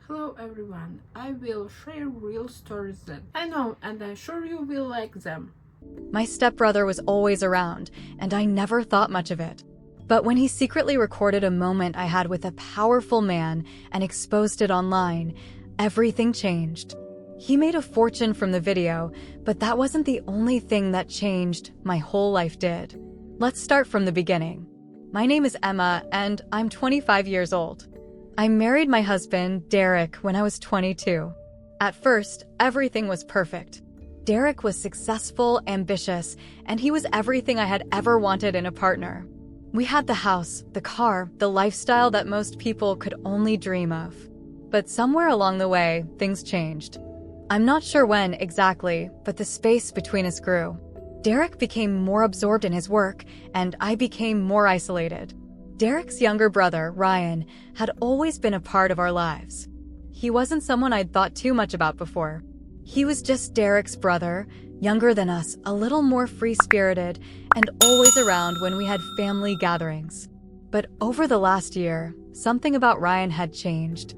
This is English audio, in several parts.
Hello everyone, I will share real stories that I know and I'm sure you will like them. My stepbrother was always around, and I never thought much of it. But when he secretly recorded a moment I had with a powerful man and exposed it online, everything changed. He made a fortune from the video, but that wasn't the only thing that changed. My whole life did. Let's start from the beginning. My name is Emma, and I'm 25 years old. I married my husband, Derek, when I was 22. At first, everything was perfect. Derek was successful, ambitious, and he was everything I had ever wanted in a partner. We had the house, the car, the lifestyle that most people could only dream of. But somewhere along the way, things changed. I'm not sure when exactly, but the space between us grew. Derek became more absorbed in his work, and I became more isolated. Derek's younger brother, Ryan, had always been a part of our lives. He wasn't someone I'd thought too much about before. He was just Derek's brother, younger than us, a little more free-spirited, and always around when we had family gatherings. But over the last year, something about Ryan had changed.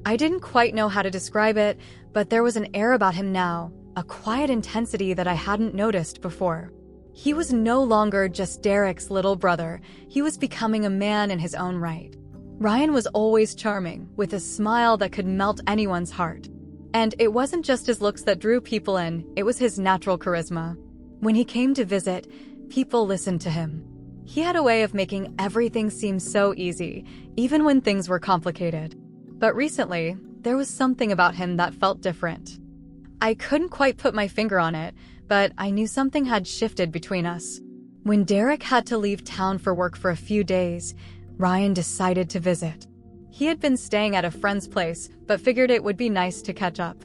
I didn't quite know how to describe it, but there was an air about him now, a quiet intensity that I hadn't noticed before. He was no longer just Derek's little brother. He was becoming a man in his own right. Ryan was always charming, with a smile that could melt anyone's heart. And it wasn't just his looks that drew people in, it was his natural charisma. When he came to visit, people listened to him. He had a way of making everything seem so easy, even when things were complicated. But recently, there was something about him that felt different. I couldn't quite put my finger on it, but I knew something had shifted between us. When Derek had to leave town for work for a few days, Ryan decided to visit. He had been staying at a friend's place, but figured it would be nice to catch up.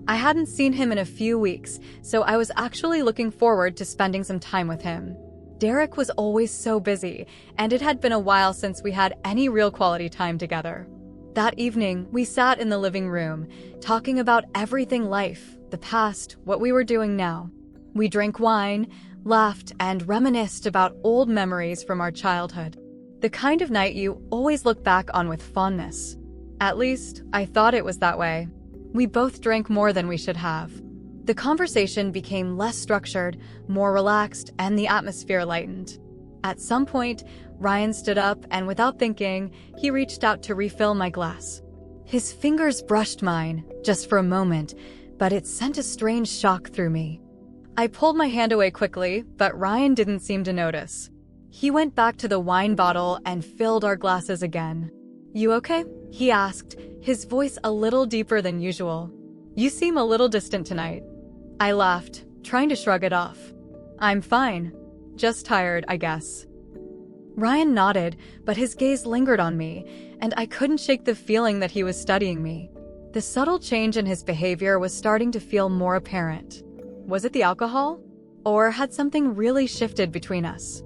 I hadn't seen him in a few weeks, so I was actually looking forward to spending some time with him. Derek was always so busy, and it had been a while since we had any real quality time together. That evening, we sat in the living room, talking about everything life, the past, what we were doing now. We drank wine, laughed, and reminisced about old memories from our childhood. The kind of night you always look back on with fondness. At least, I thought it was that way. We both drank more than we should have. The conversation became less structured, more relaxed, and the atmosphere lightened. At some point, Ryan stood up, and without thinking, he reached out to refill my glass. His fingers brushed mine, just for a moment, but it sent a strange shock through me. I pulled my hand away quickly, but Ryan didn't seem to notice. He went back to the wine bottle and filled our glasses again. "You okay?" he asked, his voice a little deeper than usual. "You seem a little distant tonight." I laughed, trying to shrug it off. "I'm fine. Just tired, I guess." Ryan nodded, but his gaze lingered on me, and I couldn't shake the feeling that he was studying me. The subtle change in his behavior was starting to feel more apparent. Was it the alcohol? Or had something really shifted between us?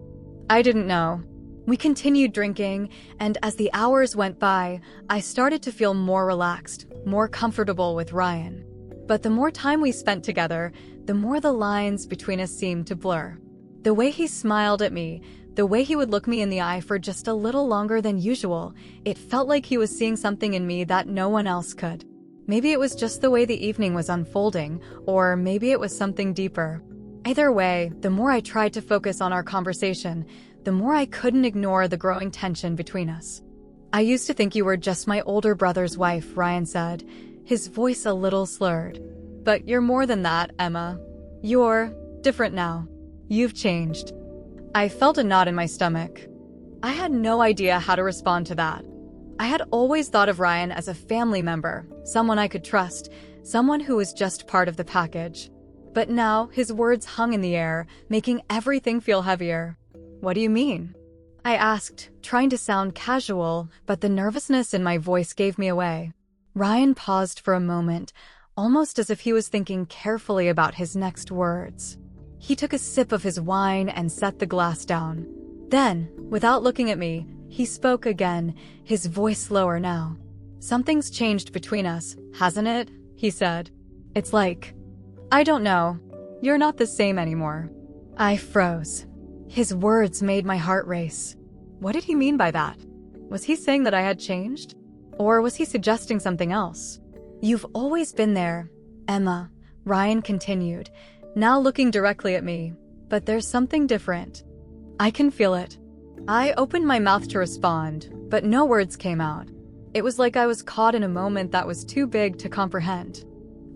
I didn't know. We continued drinking, and as the hours went by, I started to feel more relaxed, more comfortable with Ryan. But the more time we spent together, the more the lines between us seemed to blur. The way he smiled at me, the way he would look me in the eye for just a little longer than usual, it felt like he was seeing something in me that no one else could. Maybe it was just the way the evening was unfolding, or maybe it was something deeper. Either way, the more I tried to focus on our conversation, the more I couldn't ignore the growing tension between us. "I used to think you were just my older brother's wife," Ryan said, his voice a little slurred. "But you're more than that, Emma. You're different now. You've changed." I felt a knot in my stomach. I had no idea how to respond to that. I had always thought of Ryan as a family member, someone I could trust, someone who was just part of the package. But now, his words hung in the air, making everything feel heavier. "What do you mean?" I asked, trying to sound casual, but the nervousness in my voice gave me away. Ryan paused for a moment, almost as if he was thinking carefully about his next words. He took a sip of his wine and set the glass down. Then, without looking at me, he spoke again, his voice lower now. "Something's changed between us, hasn't it?" he said. "It's like, I don't know, you're not the same anymore." I froze. His words made my heart race. What did he mean by that? Was he saying that I had changed? Or was he suggesting something else? You've always been there, Emma, Ryan continued, now looking directly at me. But there's something different. I can feel it. I opened my mouth to respond, but no words came out. It was like I was caught in a moment that was too big to comprehend.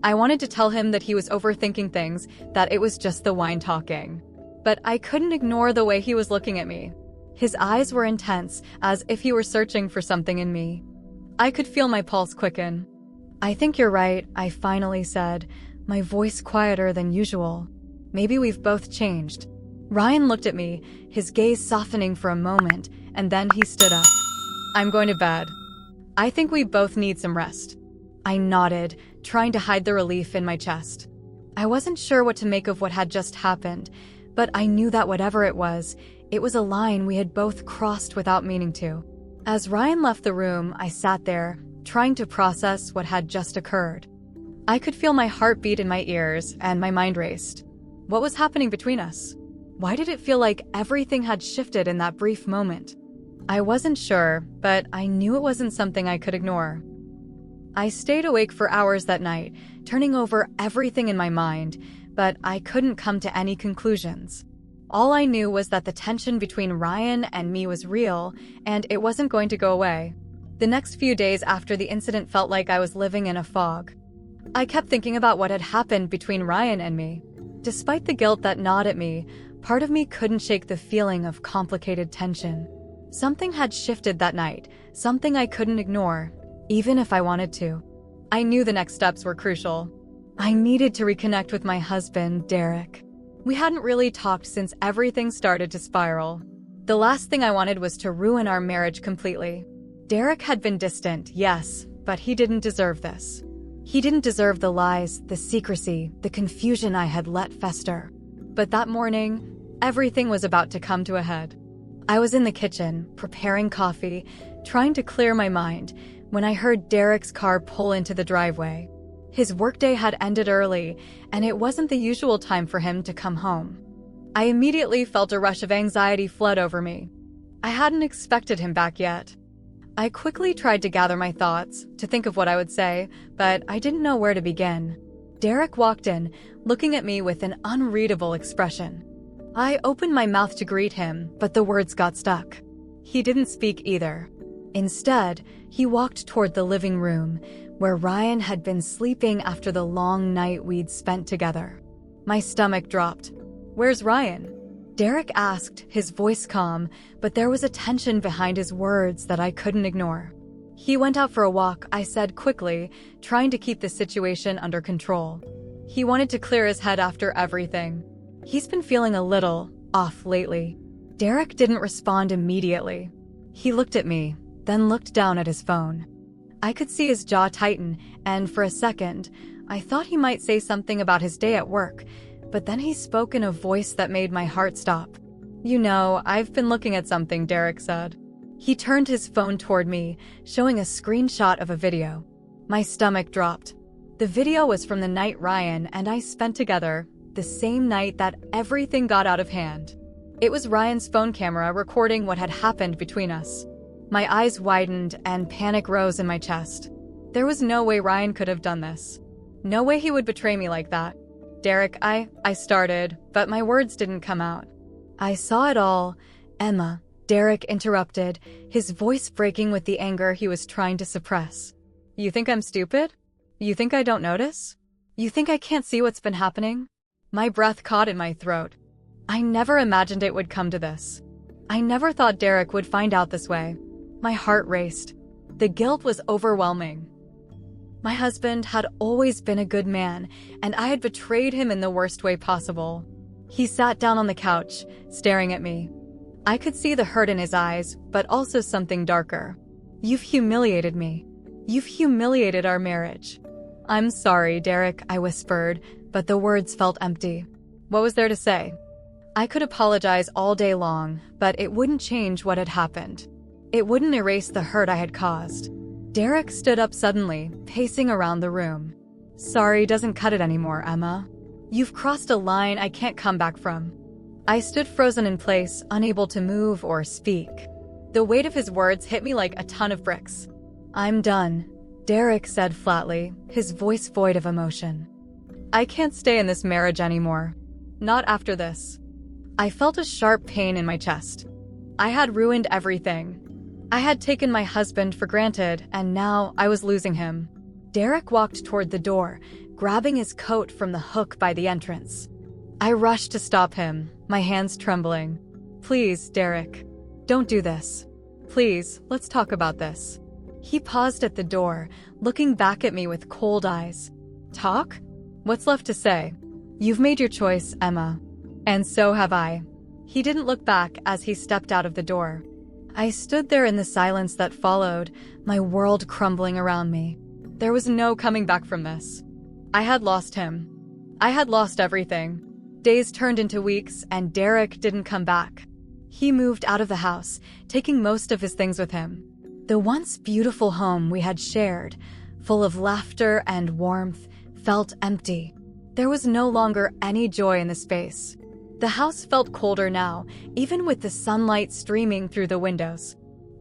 I wanted to tell him that he was overthinking things, that it was just the wine talking. But I couldn't ignore the way he was looking at me. His eyes were intense, as if he were searching for something in me. I could feel my pulse quicken. I think you're right, I finally said, my voice quieter than usual. Maybe we've both changed. Ryan looked at me, his gaze softening for a moment, and then he stood up. I'm going to bed. I think we both need some rest. I nodded, trying to hide the relief in my chest. I wasn't sure what to make of what had just happened, but I knew that whatever it was a line we had both crossed without meaning to. As Ryan left the room, I sat there, trying to process what had just occurred. I could feel my heart beat in my ears, and my mind raced. What was happening between us? Why did it feel like everything had shifted in that brief moment? I wasn't sure, but I knew it wasn't something I could ignore. I stayed awake for hours that night, turning over everything in my mind, but I couldn't come to any conclusions. All I knew was that the tension between Ryan and me was real, and it wasn't going to go away. The next few days after the incident felt like I was living in a fog. I kept thinking about what had happened between Ryan and me. Despite the guilt that gnawed at me, part of me couldn't shake the feeling of complicated tension. Something had shifted that night, something I couldn't ignore, even if I wanted to. I knew the next steps were crucial. I needed to reconnect with my husband, Derek. We hadn't really talked since everything started to spiral. The last thing I wanted was to ruin our marriage completely. Derek had been distant, yes, but he didn't deserve this. He didn't deserve the lies, the secrecy, the confusion I had let fester. But that morning, everything was about to come to a head. I was in the kitchen, preparing coffee, trying to clear my mind, when I heard Derek's car pull into the driveway. His workday had ended early, and it wasn't the usual time for him to come home. I immediately felt a rush of anxiety flood over me. I hadn't expected him back yet. I quickly tried to gather my thoughts, to think of what I would say, but I didn't know where to begin. Derek walked in, looking at me with an unreadable expression. I opened my mouth to greet him, but the words got stuck. He didn't speak either. Instead, he walked toward the living room, where Ryan had been sleeping after the long night we'd spent together. My stomach dropped. "Where's Ryan?" Derek asked, his voice calm, but there was a tension behind his words that I couldn't ignore. "He went out for a walk," I said quickly, trying to keep the situation under control. "He wanted to clear his head after everything. He's been feeling a little off lately." Derek didn't respond immediately. He looked at me, then looked down at his phone. I could see his jaw tighten, and for a second, I thought he might say something about his day at work, but then he spoke in a voice that made my heart stop. "You know, I've been looking at something," Derek said. He turned his phone toward me, showing a screenshot of a video. My stomach dropped. The video was from the night Ryan and I spent together, the same night that everything got out of hand. It was Ryan's phone camera recording what had happened between us. My eyes widened and panic rose in my chest. There was no way Ryan could have done this. No way he would betray me like that. "Derek, I started, but my words didn't come out." "I saw it all, Emma," Derek interrupted, his voice breaking with the anger he was trying to suppress. "You think I'm stupid? You think I don't notice? You think I can't see what's been happening?" My breath caught in my throat. I never imagined it would come to this. I never thought Derek would find out this way. My heart raced. The guilt was overwhelming. My husband had always been a good man, and I had betrayed him in the worst way possible. He sat down on the couch, staring at me. I could see the hurt in his eyes, but also something darker. "You've humiliated me. You've humiliated our marriage." "I'm sorry, Derek," I whispered, but the words felt empty. What was there to say? I could apologize all day long, but it wouldn't change what had happened. It wouldn't erase the hurt I had caused. Derek stood up suddenly, pacing around the room. "Sorry doesn't cut it anymore, Emma. You've crossed a line I can't come back from." I stood frozen in place, unable to move or speak. The weight of his words hit me like a ton of bricks. "I'm done," Derek said flatly, his voice void of emotion. "I can't stay in this marriage anymore. Not after this." I felt a sharp pain in my chest. I had ruined everything. I had taken my husband for granted, and now I was losing him. Derek walked toward the door, grabbing his coat from the hook by the entrance. I rushed to stop him, my hands trembling. "Please, Derek, don't do this. Please, let's talk about this." He paused at the door, looking back at me with cold eyes. "Talk? What's left to say? You've made your choice, Emma. And so have I." He didn't look back as he stepped out of the door. I stood there in the silence that followed, my world crumbling around me. There was no coming back from this. I had lost him. I had lost everything. Days turned into weeks, and Derek didn't come back. He moved out of the house, taking most of his things with him. The once beautiful home we had shared, full of laughter and warmth, felt empty. There was no longer any joy in the space. The house felt colder now, even with the sunlight streaming through the windows.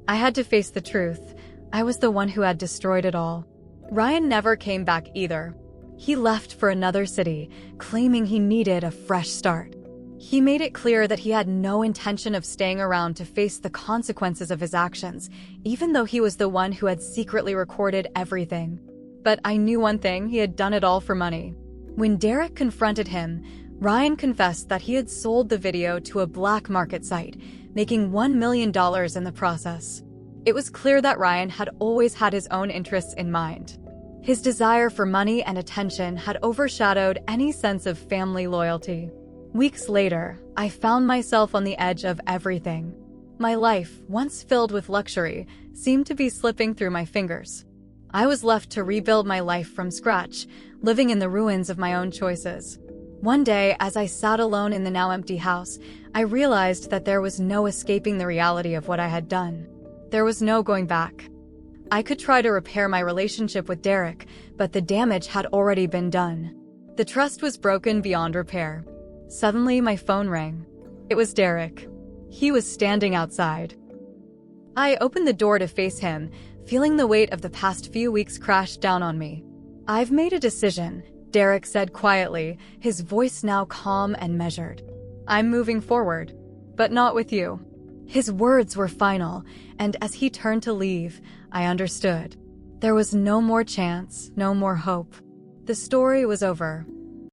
I had to face the truth. I was the one who had destroyed it all. Ryan never came back either. He left for another city, claiming he needed a fresh start. He made it clear that he had no intention of staying around to face the consequences of his actions, even though he was the one who had secretly recorded everything. But I knew one thing: he had done it all for money. When Derek confronted him, Ryan confessed that he had sold the video to a black market site, making $1 million in the process. It was clear that Ryan had always had his own interests in mind. His desire for money and attention had overshadowed any sense of family loyalty. Weeks later, I found myself on the edge of everything. My life, once filled with luxury, seemed to be slipping through my fingers. I was left to rebuild my life from scratch, living in the ruins of my own choices. One day, as I sat alone in the now empty house, I realized that there was no escaping the reality of what I had done. There was no going back. I could try to repair my relationship with Derek, but the damage had already been done. The trust was broken beyond repair. Suddenly, my phone rang. It was Derek. He was standing outside. I opened the door to face him, feeling the weight of the past few weeks crash down on me. "I've made a decision," Derek said quietly, his voice now calm and measured. "I'm moving forward, but not with you." His words were final, and as he turned to leave, I understood. There was no more chance, no more hope. The story was over.